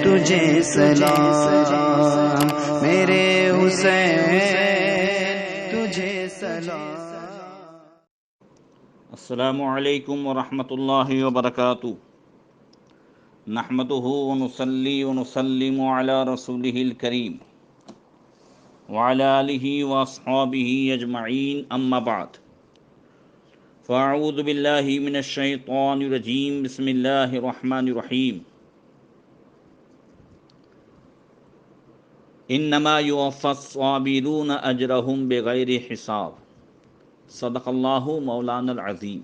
تجھے سلام، میرے حسین تجھے سلام۔ السلام علیکم ورحمۃ اللہ وبرکاتہ۔ نحمدہ ونصلی ونسلم علی رسولہ الکریم وعلی آلہ واصحابہ اجمعین، اما بعد، فاعوذ باللہ من الشیطان الرجیم، بسم اللہ الرحمن الرحیم۔ انما یوفی الصابرون اجرہم بغیر حساب، صدق اللہ مولانا العظیم۔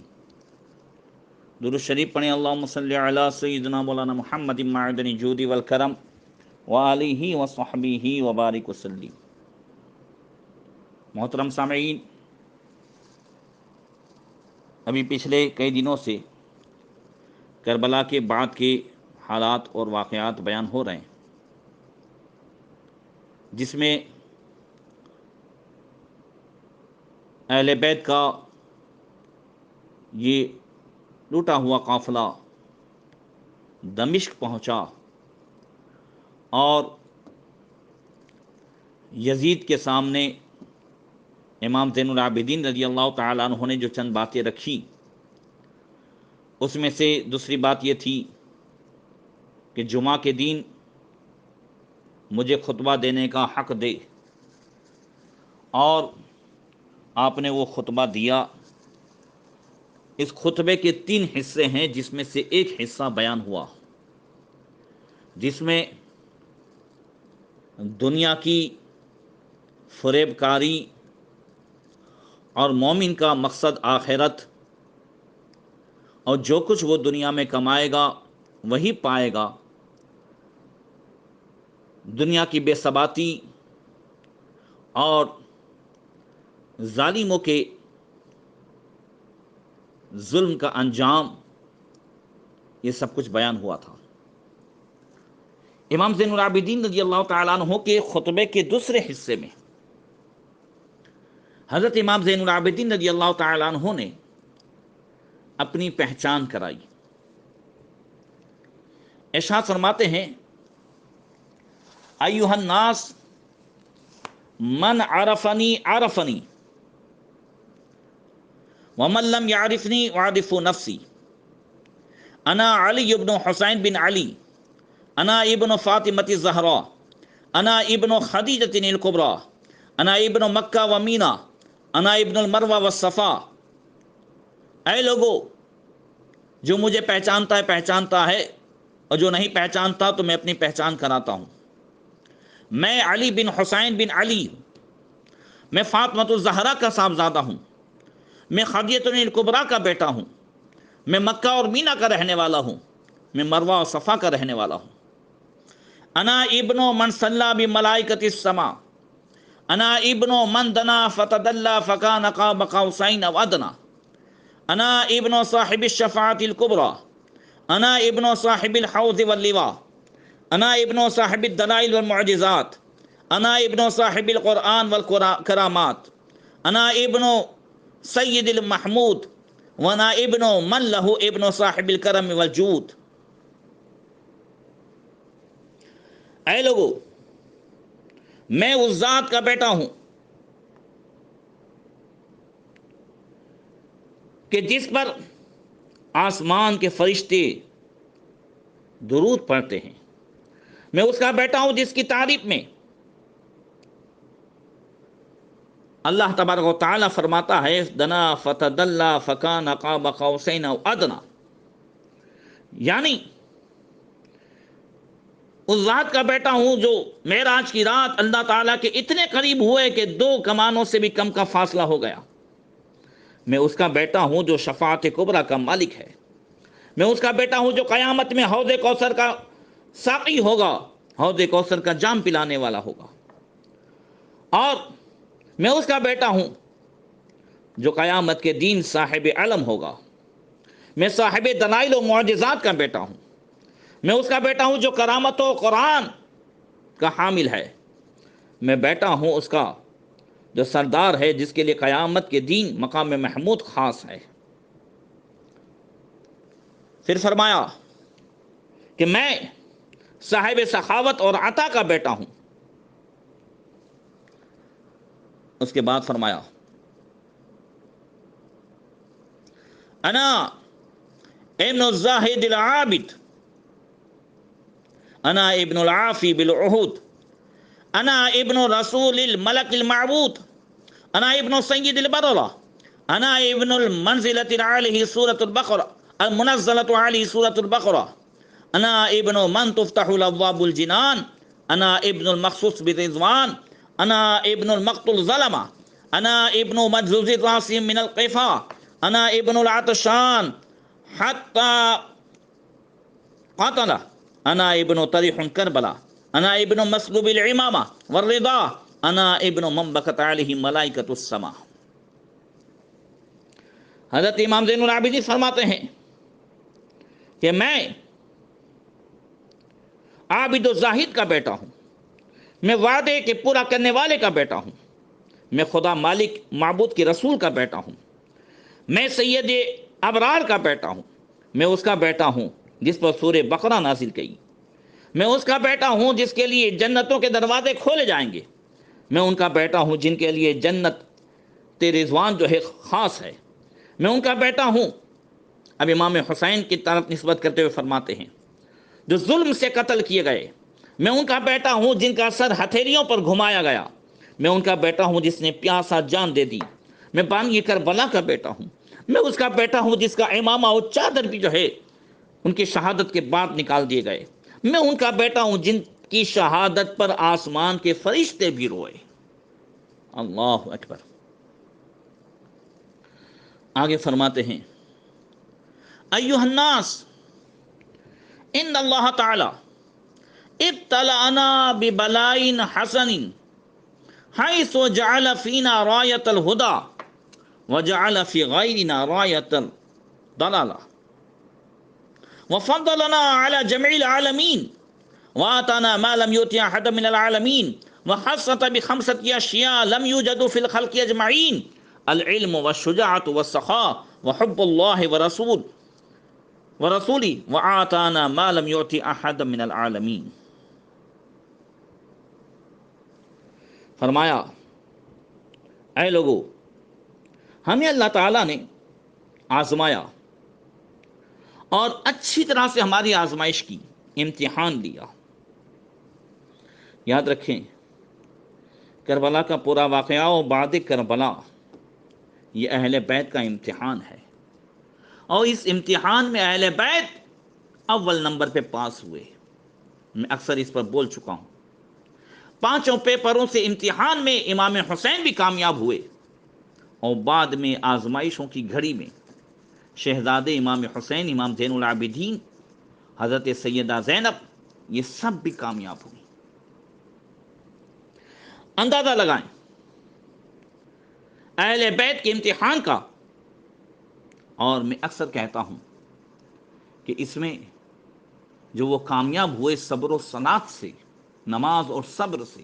درود شریف پڑھیں، اللہم صلی علی سیدنا مولانا محمد معدن الجود والکرم وآلہ وصحبہ وبارک وسلم۔ محترم سامعین، ابھی پچھلے کئی دنوں سے کربلا کے بعد کے حالات اور واقعات بیان ہو رہے ہیں، جس میں اہل بیت کا یہ لوٹا ہوا قافلہ دمشق پہنچا اور یزید کے سامنے امام زین العابدین رضی اللہ تعالیٰ عنہ نے جو چند باتیں رکھی، اس میں سے دوسری بات یہ تھی کہ جمعہ کے دن مجھے خطبہ دینے کا حق دے، اور آپ نے وہ خطبہ دیا۔ اس خطبے کے 3 حصے ہیں، جس میں سے ایک حصہ بیان ہوا، جس میں دنیا کی فریب کاری اور مومن کا مقصد آخرت، اور جو کچھ وہ دنیا میں کمائے گا وہی پائے گا، دنیا کی بے ثباتی اور ظالموں کے ظلم کا انجام، یہ سب کچھ بیان ہوا تھا۔ امام زین العابدین رضی اللہ تعالیٰ عنہ کے خطبے کے دوسرے حصے میں حضرت امام زین العابدین رضی اللہ تعالیٰ عنہ نے اپنی پہچان کرائی۔ ارشاد فرماتے ہیں، ایھا الناس من عرفنی عرفنی ومن لم يعرفني اعرف نفسي، انا علی بن حسین بن علی، انا ابن فاطمۃ الزہراء، انا ابن خدیجۃ الکبریٰ، انا ابن مکہ و مینا، انا ابن المروہ والصفا۔ اے لوگو، جو مجھے پہچانتا ہے پہچانتا ہے، اور جو نہیں پہچانتا تو میں اپنی پہچان کراتا ہوں۔ میں علی بن حسین بن علی، میں فاطمۃ الزہرا کا صاحبزادہ ہوں، میں خدیجۃ الکبریٰ کا بیٹا ہوں، میں مکہ اور مینا کا رہنے والا ہوں، میں مروہ اور صفا کا رہنے والا ہوں۔ انا ابن من صلی بملائکۃ السماء، انا ابن من دنا فتدلی فکان قاب قوسین او ادنی، انا ابن صاحب الشفاعۃ الکبریٰ، انا ابن صاحب الحوض واللواء، انا ابن صاحب الدلائل والمعجزات، انا ابن صاحب القرآن والکرامات، انا ابن سید المحمود، وانا ابن من لہ ابن صاحب الکرم والجود۔ اے لوگو، میں اس ذات کا بیٹا ہوں کہ جس پر آسمان کے فرشتے درود پڑھتے ہیں، میں اس کا بیٹا ہوں جس کی تعریف میں اللہ تبارک و تعالیٰ فرماتا ہے، دنا فتدلی فکان قاب قوسین او ادنی، یعنی اس ذات کا بیٹا ہوں جو معراج کی رات اللہ تعالیٰ کے اتنے قریب ہوئے کہ 2 کمانوں سے بھی کم کا فاصلہ ہو گیا۔ میں اس کا بیٹا ہوں جو شفاعت کبریٰ کا مالک ہے۔ میں اس کا بیٹا ہوں جو قیامت میں حوض کوثر کا ساقی ہوگا، حوض کوثر کا جام پلانے والا ہوگا۔ اور میں اس کا بیٹا ہوں جو قیامت کے دن صاحب علم ہوگا۔ میں صاحب دلائل و معجزات کا بیٹا ہوں۔ میں اس کا بیٹا ہوں جو کرامت و قرآن کا حامل ہے۔ میں بیٹا ہوں اس کا جو سردار ہے، جس کے لیے قیامت کے دن مقام محمود خاص ہے۔ پھر فرمایا کہ میں صاحب سخاوت اور عطا کا بیٹا ہوں۔ اس کے بعد فرمایا انا ابن الزاہد العابد، انا ابن العافی بالعہود، انا ابن رسول الملک المعبود، انا ابن سید البررہ، انا ابن المنزلۃ علیہ سورۃ البقرہ المنزلۃ علیہ سورۃ البقرہ، انا ابن من تفتح الابواب الجنان، انا ابن المخصوص بالرضوان، انا ابن المقتل ظلمہ، انا ابن مجزوز الراس من القفا، انا ابن العطشان حتی قاتلہ، انا ابن طریح کربلا، انا ابن مسلوب العمامہ والرضا، انا ابن من بکت علیہ ملائکۃ السماء۔ حضرت امام زین العابدین فرماتے ہیں کہ میں عابد و زاہد کا بیٹا ہوں، میں وعدے کے پورا کرنے والے کا بیٹا ہوں، میں خدا مالک معبود کے رسول کا بیٹا ہوں، میں سید ابرار کا بیٹا ہوں، میں اس کا بیٹا ہوں جس پر سورہ بقرہ نازل کی، میں اس کا بیٹا ہوں جس کے لیے جنتوں کے دروازے کھولے جائیں گے، میں ان کا بیٹا ہوں جن کے لیے جنت رضوان جو ہے خاص ہے، میں ان کا بیٹا ہوں۔ اب امام حسین کی طرف نسبت کرتے ہوئے فرماتے ہیں جو ظلم سے قتل کیے گئے، میں ان کا بیٹا ہوں جن کا سر ہتھیلیوں پر گھمایا گیا، میں ان کا بیٹا ہوں جس نے پیاسا جان دے دی، میں بانی کربلا کا بیٹا ہوں، میں اس کا بیٹا ہوں جس کا امامہ اور چادر بھی جو ہے ان کی شہادت کے بعد نکال دیے گئے، میں ان کا بیٹا ہوں جن کی شہادت پر آسمان کے فرشتے بھی روئے۔ اللہ اکبر۔ آگے فرماتے ہیں ایھا الناس ان اللہ تعالی ابتلعنا ببلاء حسن حیث جعل فینا رایۃ الہدی وجعل فی غیرنا رایۃ الضلالہ وفضلنا علی جميع العالمین وآتانا ما لم يؤت احدا من العالمین وخصص بخمسة اشیاء لم يوجد في الخلق اجمعین العلم والشجاعة والسخاء وحب اللہ ورسولی وآتانا ما لم يؤت احدا من العالمین۔ فرمایا اے لوگو، ہمیں اللہ تعالیٰ نے آزمایا اور اچھی طرح سے ہماری آزمائش کی، امتحان لیا۔ یاد رکھیں کربلا کا پورا واقعہ و بعد کربلا یہ اہل بیت کا امتحان ہے، اور اس امتحان میں اہل بیت اول نمبر پہ پاس ہوئے۔ میں اکثر اس پر بول چکا ہوں، 5 پیپروں سے امتحان میں امام حسین بھی کامیاب ہوئے، اور بعد میں آزمائشوں کی گھڑی میں شہزادے امام حسین، امام زین العابدین، حضرت سیدہ زینب، یہ سب بھی کامیاب ہوئی۔ اندازہ لگائیں اہل بیت کے امتحان کا، اور میں اکثر کہتا ہوں کہ اس میں جو وہ کامیاب ہوئے صبر و صنعت سے، نماز اور صبر سے۔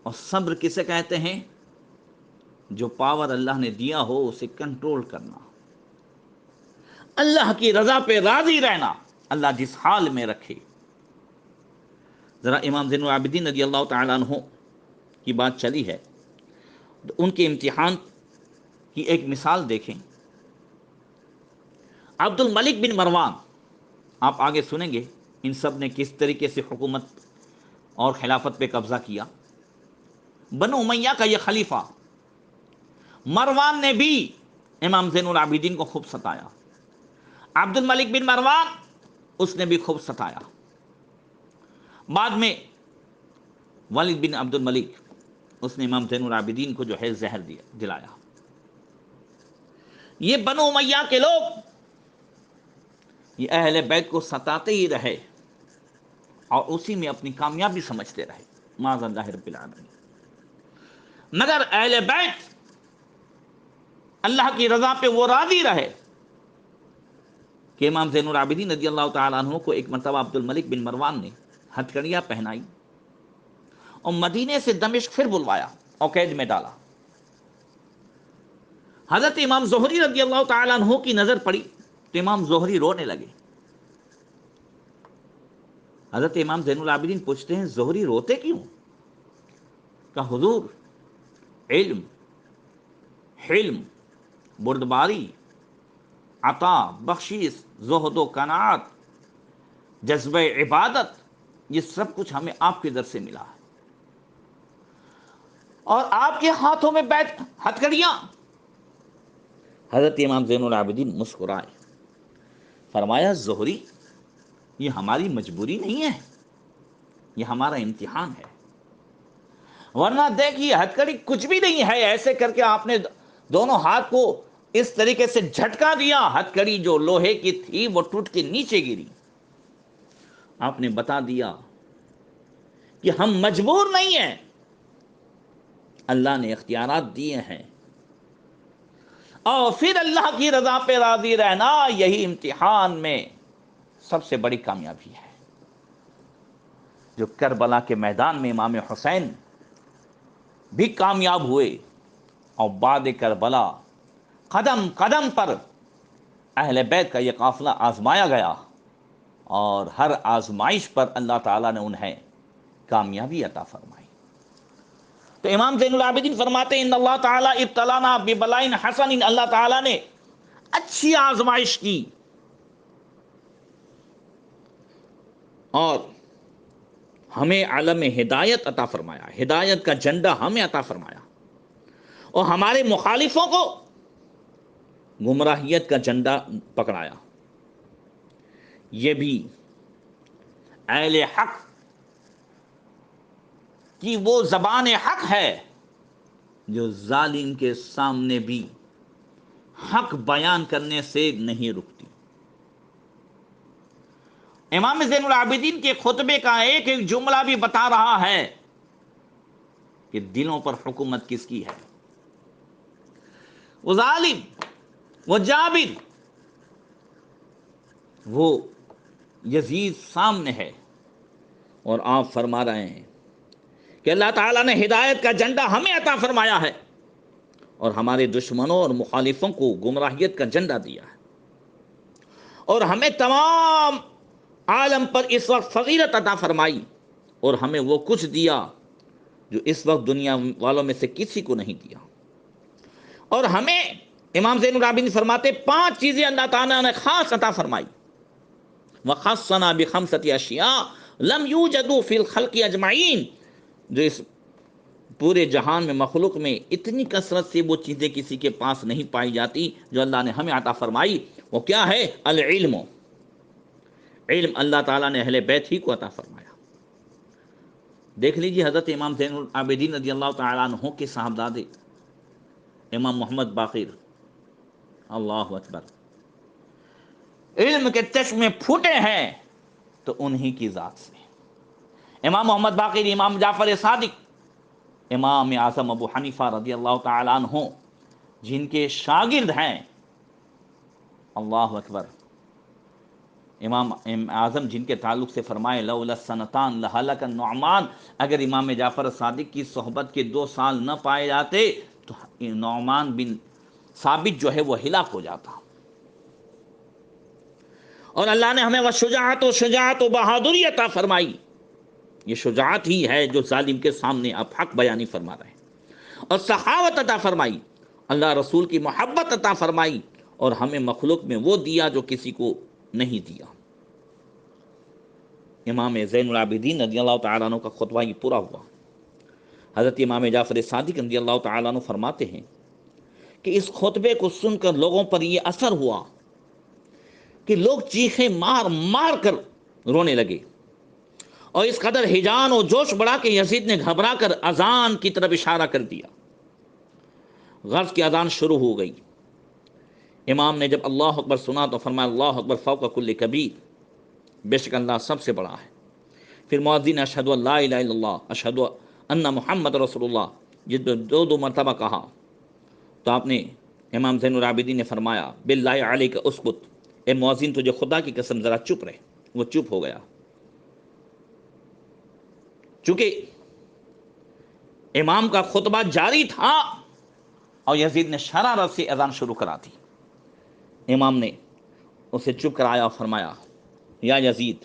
اور صبر کسے کہتے ہیں؟ جو پاور اللہ نے دیا ہو اسے کنٹرول کرنا، اللہ کی رضا پہ راضی رہنا، اللہ جس حال میں رکھے۔ ذرا امام زین العابدین رضی اللہ تعالیٰ عنہ کی بات چلی ہے تو ان کے امتحان کی ایک مثال دیکھیں۔ عبد الملک بن مروان، آپ آگے سنیں گے ان سب نے کس طریقے سے حکومت اور خلافت پہ قبضہ کیا۔ بنو امیہ کا یہ خلیفہ مروان نے بھی امام زین العابدین کو خوب ستایا، عبد الملک بن مروان اس نے بھی خوب ستایا۔ بعد میں ولید بن عبد الملک اس نے امام زین العابدین کو جو ہے زہر دلایا۔ یہ بنو امیہ کے لوگ یہ اہل بیت کو ستاتے ہی رہے اور اسی میں اپنی کامیابی سمجھتے رہے، معاذ اللہ رب العالمین۔ مگر اہل بیت اللہ کی رضا پہ وہ راضی رہے کہ امام زین العابدین رضی اللہ تعالیٰ عنہ کو ایک مرتبہ عبد الملک بن مروان نے ہتھکڑیاں پہنائی اور مدینے سے دمشق پھر بلوایا اور قید میں ڈالا۔ حضرت امام زہری رضی اللہ تعالیٰ عنہ کی نظر پڑی تو امام زہری رونے لگے۔ حضرت امام زین العابدین پوچھتے ہیں زہری روتے کیوں؟ کہ حضور علم، حلم، بردباری، عطا، بخشش، زہد و قناعت، جذبہ عبادت، یہ سب کچھ ہمیں آپ کے در سے ملا ہے، اور آپ کے ہاتھوں میں بیٹھ ہتھکڑیاں۔ حضرت امام زین العابدین مسکرائے، فرمایا زہری یہ ہماری مجبوری نہیں ہے، یہ ہمارا امتحان ہے، ورنہ دیکھیے ہتھکڑی کچھ بھی نہیں ہے، ایسے کر کے آپ نے دونوں ہاتھ کو اس طریقے سے جھٹکا دیا، ہتھکڑی جو لوہے کی تھی وہ ٹوٹ کے نیچے گری۔ آپ نے بتا دیا کہ ہم مجبور نہیں ہیں، اللہ نے اختیارات دیے ہیں، اور پھر اللہ کی رضا پہ راضی رہنا یہی امتحان میں سب سے بڑی کامیابی ہے۔ جو کربلا کے میدان میں امام حسین بھی کامیاب ہوئے، اور بعد کربلا قدم قدم پر اہل بیت کا یہ قافلہ آزمایا گیا، اور ہر آزمائش پر اللہ تعالیٰ نے انہیں کامیابی عطا فرمائی۔ تو امام زین العابدین فرماتے ہیں ان اللہ تعالیٰ ابتلانا ببلائن حسن، اللہ تعالیٰ نے اچھی آزمائش کی اور ہمیں علم ہدایت عطا فرمایا، ہدایت کا جھنڈا ہمیں عطا فرمایا، اور ہمارے مخالفوں کو گمراہیت کا جھنڈا پکڑایا۔ یہ بھی اہل حق کی وہ زبان حق ہے جو ظالم کے سامنے بھی حق بیان کرنے سے نہیں رکتی۔ امام زین العابدین کے خطبے کا ایک ایک جملہ بھی بتا رہا ہے کہ دلوں پر حکومت کس کی ہے۔ وہ ظالم، وہ جابر، وہ یزید سامنے ہے، اور آپ فرما رہے ہیں کہ اللہ تعالیٰ نے ہدایت کا جھنڈا ہمیں عطا فرمایا ہے، اور ہمارے دشمنوں اور مخالفوں کو گمراہیت کا جھنڈا دیا ہے، اور ہمیں تمام عالم پر اس وقت فضیلت عطا فرمائی، اور ہمیں وہ کچھ دیا جو اس وقت دنیا والوں میں سے کسی کو نہیں دیا۔ اور ہمیں امام زین العابدین فرماتے 5 چیزیں اللہ تعالیٰ نے خاص عطا فرمائی۔ وَخَصَّنَا بِخَمْسَةِ أَشْيَاءَ لَمْ يُوجَدُوا فِي الْخَلْقِ أَجْمَعِينَ، جو اس پورے جہان میں، مخلوق میں اتنی کثرت سے وہ چیزیں کسی کے پاس نہیں پائی جاتی جو اللہ نے ہمیں عطا فرمائی۔ وہ کیا ہے؟ العلم، علم اللہ تعالیٰ نے اہل بیت ہی کو عطا فرمایا۔ دیکھ لیجیے حضرت امام زین العابدین رضی اللہ تعالیٰ عنہ کے صاحبزادے امام محمد باقر، اللہ اکبر، علم کے چشمے پھوٹے ہیں تو انہی کی ذات سے۔ امام محمد باقر، امام جعفر صادق، امام اعظم ابو حنیفہ رضی اللہ تعالیٰ عنہ جن کے شاگرد ہیں، اللہ اکبر، امام اعظم جن کے تعلق سے فرمائے لولا السنتان لہلک النعمان، اگر امام جعفر صادق کی صحبت کے 2 سال نہ پائے جاتے تو نعمان بن ثابت جو ہے وہ ہلاک ہو جاتا۔ اور اللہ نے ہمیں وہ شجاعت و بہادری عطا فرمائی، یہ شجاعت ہی ہے جو ظالم کے سامنے اب حق بیانی فرما رہے ہیں، اور سخاوت عطا فرمائی، اللہ رسول کی محبت عطا فرمائی، اور ہمیں مخلوق میں وہ دیا جو کسی کو نہیں دیا۔ امام زین العابدین رضی اللہ تعالیٰ عنہ کا خطبہ یہ پورا ہوا۔ حضرت امام جعفر صادق رضی اللہ تعالیٰ عنہ فرماتے ہیں کہ اس خطبے کو سن کر لوگوں پر یہ اثر ہوا کہ لوگ چیخیں مار مار کر رونے لگے، اور اس قدر ہیجان و جوش بڑھا کہ یزید نے گھبرا کر اذان کی طرف اشارہ کر دیا۔ غرض کی اذان شروع ہو گئی۔ امام نے جب اللہ اکبر سنا تو فرمایا اللہ اکبر فوق کل کبیر، بے شک اللہ سب سے بڑا ہے۔ پھر مؤذن نے اشہد ان لا الہ الا اللہ اشہد ان محمد رسول اللہ جس میں 2 مرتبہ کہا، تو آپ نے امام زین العابدین نے فرمایا باللہ علیک اسکت، اے مؤذن تجھے خدا کی قسم ذرا چپ رہے۔ وہ چپ ہو گیا، چونکہ امام کا خطبہ جاری تھا اور یزید نے شرارت سے اذان شروع کرا دی۔ امام نے اسے چپ کرایا اور فرمایا یا یزید،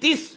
30